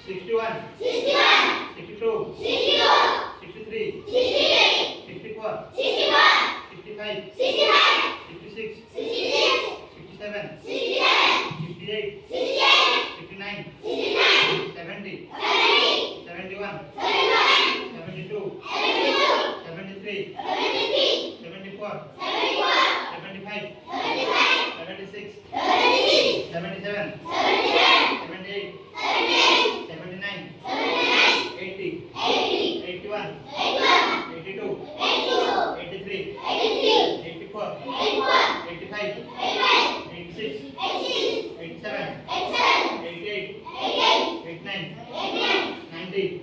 61, 62, 63, 64, 65, 66, 67, 68, 69, 70, 71, 72, 73, 74, 75, 76, 77, 78, 79, 80, 81, 82, 83, 84, 85, 86, 87, 88, 89, 90,